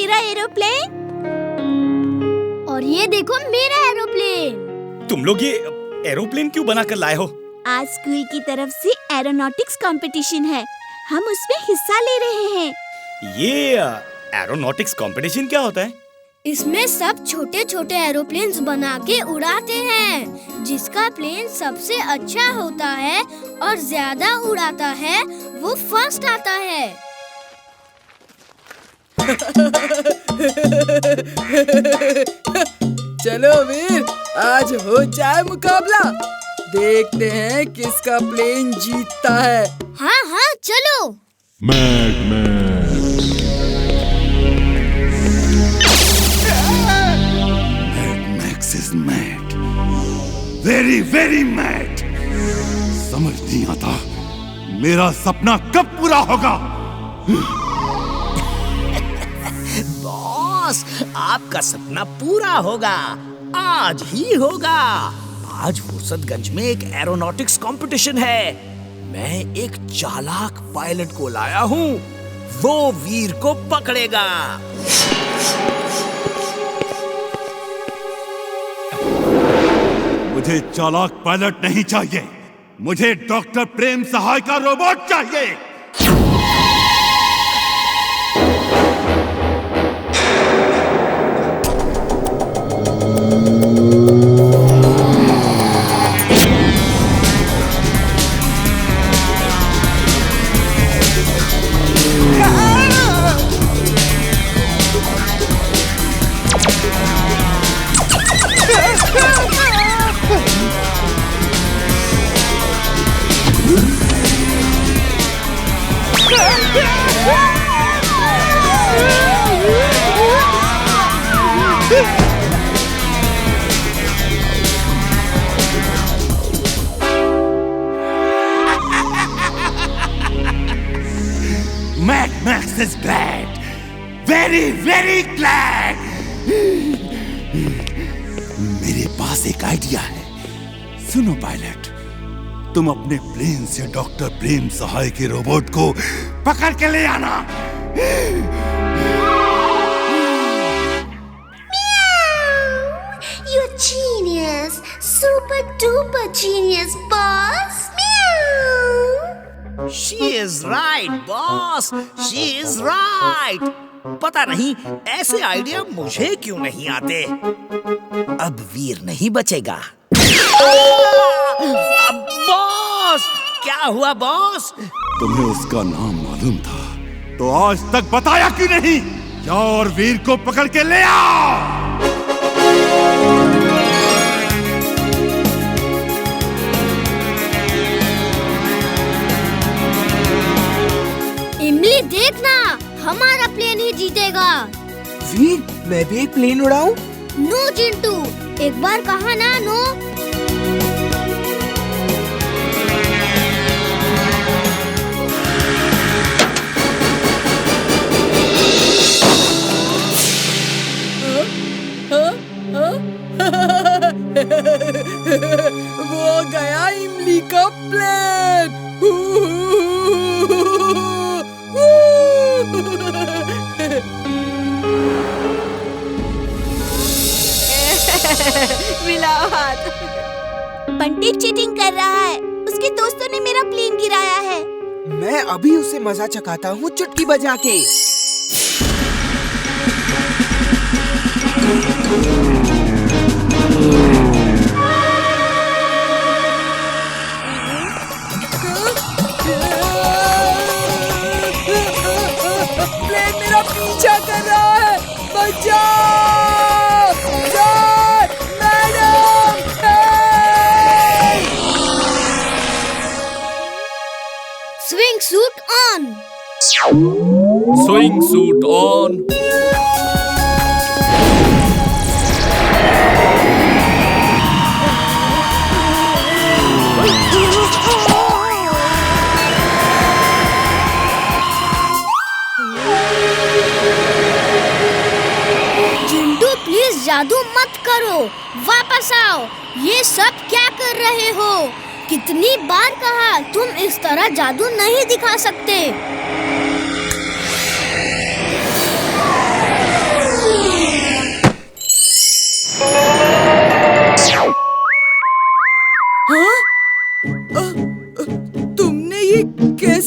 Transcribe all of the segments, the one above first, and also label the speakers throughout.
Speaker 1: तेरा एरोप्लेन और ये देखो मेरा एरोप्लेन।
Speaker 2: तुम लोग ये एरोप्लेन क्यों बना कर लाए हो?
Speaker 1: आज स्कूल की तरफ से एरोनॉटिक्स कंपटीशन है, हम उसमें हिस्सा ले रहे हैं।
Speaker 2: ये एरोनॉटिक्स कंपटीशन क्या होता है?
Speaker 1: इसमें सब छोटे छोटे एरोप्लेन्स बना के उड़ाते हैं। जिसका प्लेन सबसे अच्छा होता है और ज्यादा उड़ाता है वो फर्स्ट आता है।
Speaker 3: चलो वीर, आज हो जाए मुकाबला। देखते हैं किसका प्लेन जीतता है।
Speaker 1: हाँ हाँ चलो।
Speaker 4: Mad
Speaker 5: max is mad, very very mad. समझ नहीं आता मेरा सपना कब पूरा होगा।
Speaker 6: बॉस, आपका सपना पूरा होगा, आज ही होगा। आज फुर्सतगंज में एक एरोनॉटिक्स कंपटीशन है। मैं एक चालाक पायलट को लाया हूँ, वो वीर को पकड़ेगा।
Speaker 5: मुझे चालाक पायलट नहीं चाहिए, मुझे डॉक्टर प्रेम सहाय का रोबोट चाहिए। Mad Max is glad, very very glad. मेरे पास एक आइडिया है। सुनो पायलट, तुम अपने प्लेन से डॉक्टर प्रेम सहाय के रोबोट को पकड़ के ले आना।
Speaker 1: You genius, super duper genius boss.
Speaker 6: She is right, boss. She is right. पता नहीं ऐसे आइडिया मुझे क्यों नहीं आते। अब वीर नहीं बचेगा। बॉस, क्या हुआ बॉस?
Speaker 5: तुम्हें उसका नाम मालूम था तो आज तक बताया क्यों नहीं? जाओ और वीर को पकड़ के ले आओ।
Speaker 1: इमली देखना, हमारा प्लेन ही जीतेगा।
Speaker 3: वीर, मैं भी एक प्लेन उड़ाऊं?
Speaker 1: नो चिंटू, एक बार कहा ना नो।
Speaker 3: वो गया इमली का प्लेन।
Speaker 1: मिलाओ हाथ। पंडित चीटिंग कर रहा है, उसके दोस्तों ने मेरा प्लेन गिराया है।
Speaker 3: मैं अभी उसे मजा चखाता हूँ चुटकी बजा के। प्लेन मेरा पीछा कर रहा है, बचाओ! Sir, madam, help!
Speaker 1: Swing suit on.
Speaker 2: Swing suit on.
Speaker 1: जादू मत करो, वापस आओ। ये सब क्या कर रहे हो? कितनी बार कहा तुम इस तरह जादू नहीं दिखा सकते।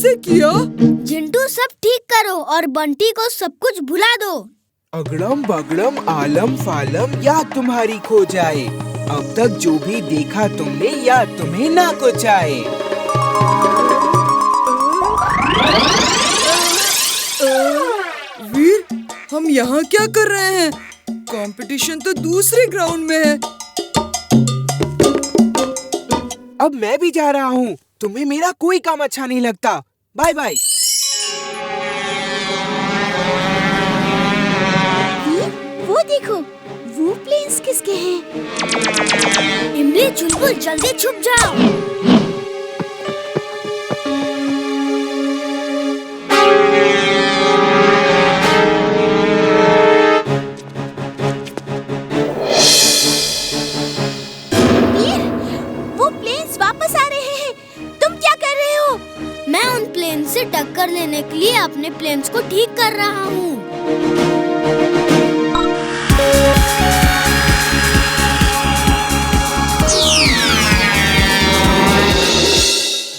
Speaker 3: कैसे किया?
Speaker 1: जिंटू सब ठीक करो और बंटी को सब कुछ भुला दो।
Speaker 4: अगड़म बगड़म आलम फालम याद तुम्हारी खो जाए, अब तक जो भी देखा तुमने याद तुम्हें ना कुछ आए।
Speaker 3: वीर, हम यहाँ क्या कर रहे हैं? कंपटीशन तो दूसरे ग्राउंड में है।
Speaker 4: अब मैं भी जा रहा हूँ, तुम्हें मेरा कोई काम अच्छा नहीं लगता। Bye bye.
Speaker 1: वो देखो, वो प्लेन्स किसके हैं? इमली चुलबुल जल्दी छुप जाओ। से टक्कर लेने के लिए अपने प्लेन्स को ठीक कर रहा हूँ।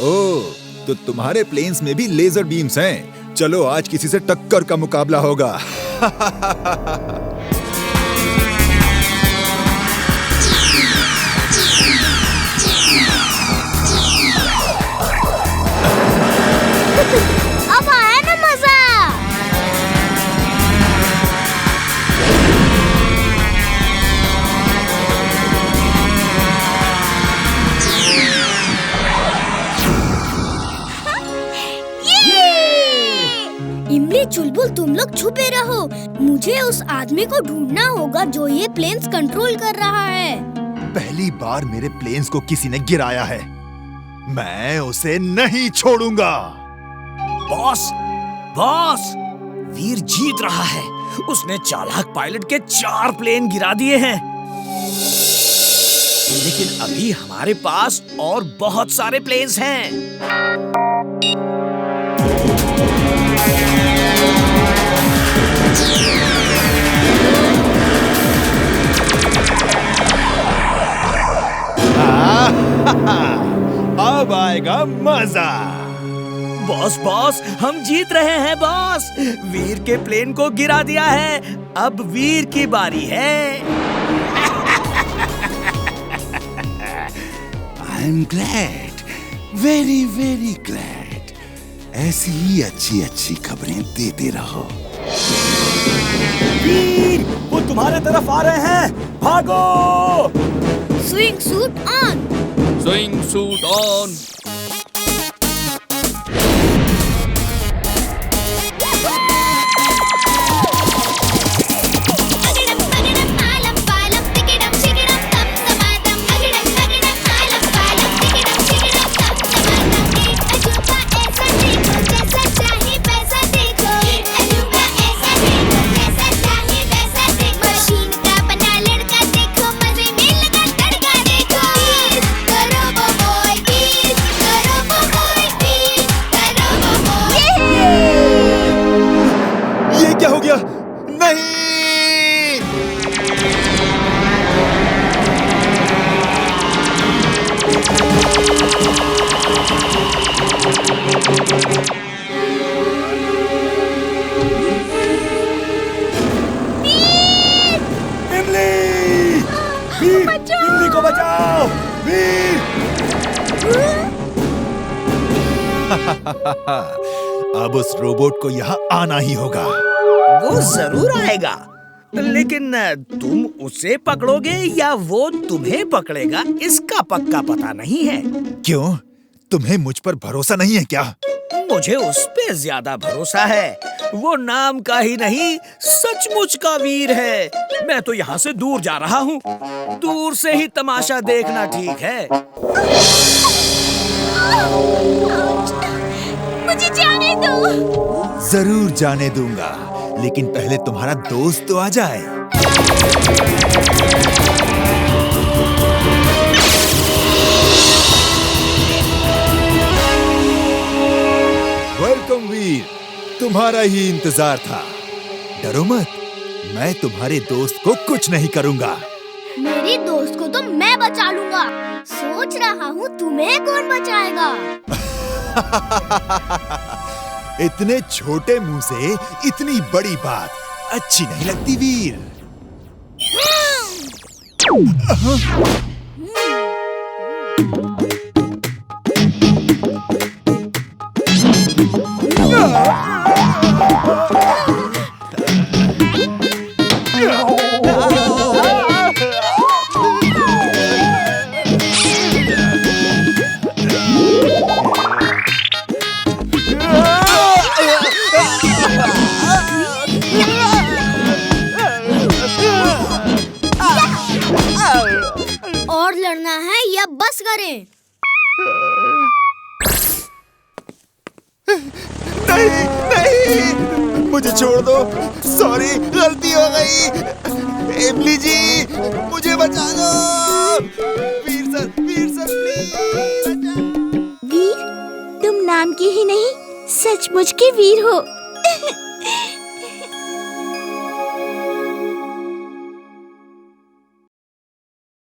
Speaker 7: ओह, तो तुम्हारे प्लेन्स में भी लेजर बीम्स हैं। चलो आज किसी से टक्कर का मुकाबला होगा।
Speaker 1: अब आया ना मजा। इमली चुलबुल तुम लोग छुपे रहो, मुझे उस आदमी को ढूंढना होगा जो ये प्लेन्स कंट्रोल कर रहा है।
Speaker 7: पहली बार मेरे प्लेन्स को किसी ने गिराया है, मैं उसे नहीं छोड़ूंगा।
Speaker 6: बॉस, बॉस, वीर जीत रहा है। उसने चालाक पायलट के 4 प्लेन गिरा दिए हैं। लेकिन अभी हमारे पास और बहुत सारे प्लेन्स हैं।
Speaker 7: अब आएगा मजा।
Speaker 6: बॉस बॉस, हम जीत रहे हैं बॉस। वीर के प्लेन को गिरा दिया है, अब वीर की बारी है।
Speaker 5: I am glad, very very glad. ऐसी ही अच्छी अच्छी खबरें देते रहो।
Speaker 6: वीर, वो तुम्हारे तरफ आ रहे हैं, भागो!
Speaker 1: Swing suit on.
Speaker 2: Swing suit on.
Speaker 7: इमली को बचाओ, वीर! अब उस रोबोट को यहाँ आना ही होगा।
Speaker 6: वो जरूर आएगा, लेकिन तुम उसे पकड़ोगे या वो तुम्हें पकड़ेगा, इसका पक्का पता नहीं है।
Speaker 7: क्यों? तुम्हें मुझ पर भरोसा नहीं है क्या?
Speaker 6: मुझे उस पे ज्यादा भरोसा है। वो नाम का ही नहीं, सचमुच का वीर है। मैं तो यहाँ से दूर जा रहा हूँ। दूर से ही तमाशा देखना ठीक है।
Speaker 1: मुझे जाने दो।
Speaker 7: जरूर जाने दूंगा, लेकिन पहले तुम्हारा दोस्त तो आ जाए। वेलकम वीर, तुम्हारा ही इंतजार था। डरो मत, मैं तुम्हारे दोस्त को कुछ नहीं करूंगा।
Speaker 1: मेरी दोस्त को तो मैं बचा लूंगा। सोच रहा हूँ तुम्हें कौन बचाएगा।
Speaker 7: इतने छोटे मुंह से इतनी बड़ी बात अच्छी नहीं लगती वीर।
Speaker 1: और लड़ना है या बस करें?
Speaker 7: नहीं नहीं, मुझे छोड़ दो। सॉरी, गलती हो गई। एमली जी, मुझे बचा लो। वीर सर प्लीज बचाओ।
Speaker 8: वीर, तुम नाम के ही नहीं सचमुच के वीर हो।